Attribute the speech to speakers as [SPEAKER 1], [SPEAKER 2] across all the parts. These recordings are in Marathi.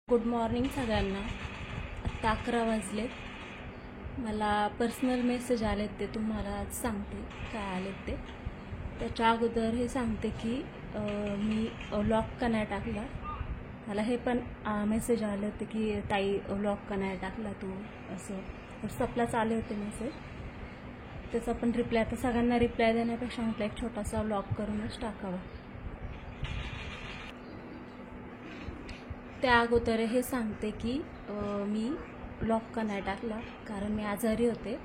[SPEAKER 1] गुड मॉर्निंग सगळ्यांना। आत्ता 11 वाजले। मला पर्सनल मेसेज आलेत, ते तुम्हाला आज सांगते काय आलेत ते। त्याच्या अगोदर हे सांगते की मी लॉक का नाही टाकला। मला हे पण मेसेज आले होते की ताई लॉक का नाही टाकला तू, असं व्हॉट्सअपलाच आले होते मेसेज। त्याचा पण रिप्लाय, आता सगळ्यांना रिप्लाय देण्यापेक्षा म्हटलं एक छोटासा लॉक करूनच टाकावा। त्या अगोदर हे सांगते की मी लॉक का नाही टाकला, कारण मी आजारी होते।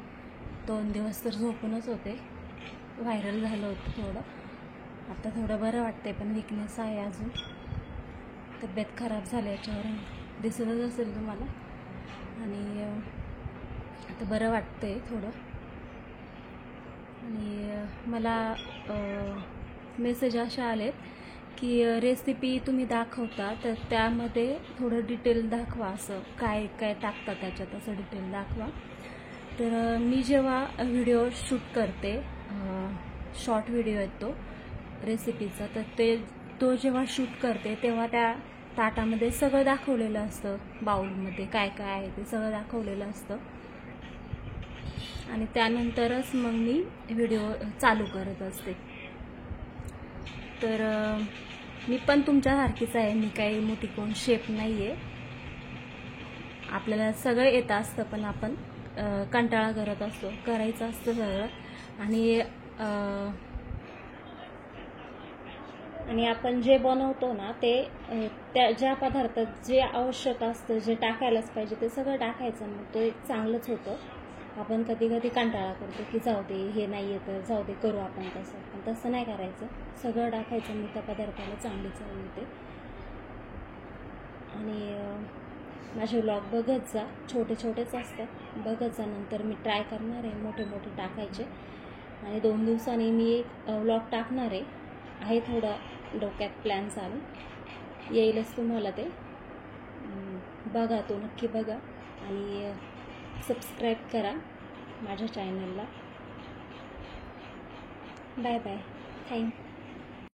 [SPEAKER 1] 2 दिवस तर झोपूनच होते, व्हायरल झालं होतं थोडं। आता थोडं बरं वाटतंय, पण विकनेस आहे अजून। तब्येत खराब झाल्याच्यावरून दिसतच असेल तुम्हाला। आणि आता बरं वाटतंय थोडं। आणि मला मेसेज असे आलेत की रेसिपी तुम्ही दाखवता तर त्यामध्ये थोडं डिटेल दाखवा, असं काय काय टाकता त्याच्यात, असं डिटेल दाखवा। तर मी जेव्हा व्हिडिओ शूट करते, शॉर्ट व्हिडिओ येतो रेसिपीचा, तर तो जेव्हा शूट करते तेव्हा त्या ताटामध्ये सगळं दाखवलेलं असतं, बाउलमध्ये काय काय आहे ते सगळं दाखवलेलं असतं। आणि त्यानंतरच मग मी व्हिडिओ चालू करत असते। तर मी पण तुमच्यासारखीच आहे, मी काही मोठी कोण शेफ नाही आहे। आपल्याला सगळं येतं असतं, पण आपण कंटाळा करत असतो, करायचं असतं सगळं। आणि आपण जे बनवतो ना, ते त्या ज्या पदार्थात जे आवश्यक असतं, जे टाकायलाच पाहिजे ते सगळं टाकायचं, मग ते चांगलंच होतं। आपण कधी कधी कंटाळा करतो की जाऊ दे, हे नाही येतं, जाऊ दे करू आपण तसं, पण तसं नाही करायचं, सगळं टाकायचं, मग त्या पदार्थाला चांगली चव येते। आणि माझे व्लॉग बघत जा, छोटे छोटेच असतात, बघत जा। नंतर मी ट्राय करणार आहे मोठे मोठे टाकायचे। आणि 2 दिवसांनी मी एक व्लॉग टाकणार आहे थोडा डोक्यात प्लॅन चालू, येईलच तुम्हाला ते। बघा, तो नक्की बघा आणि सबस्क्राईब करा माझ्या चॅनलला। Bye bye, thank you.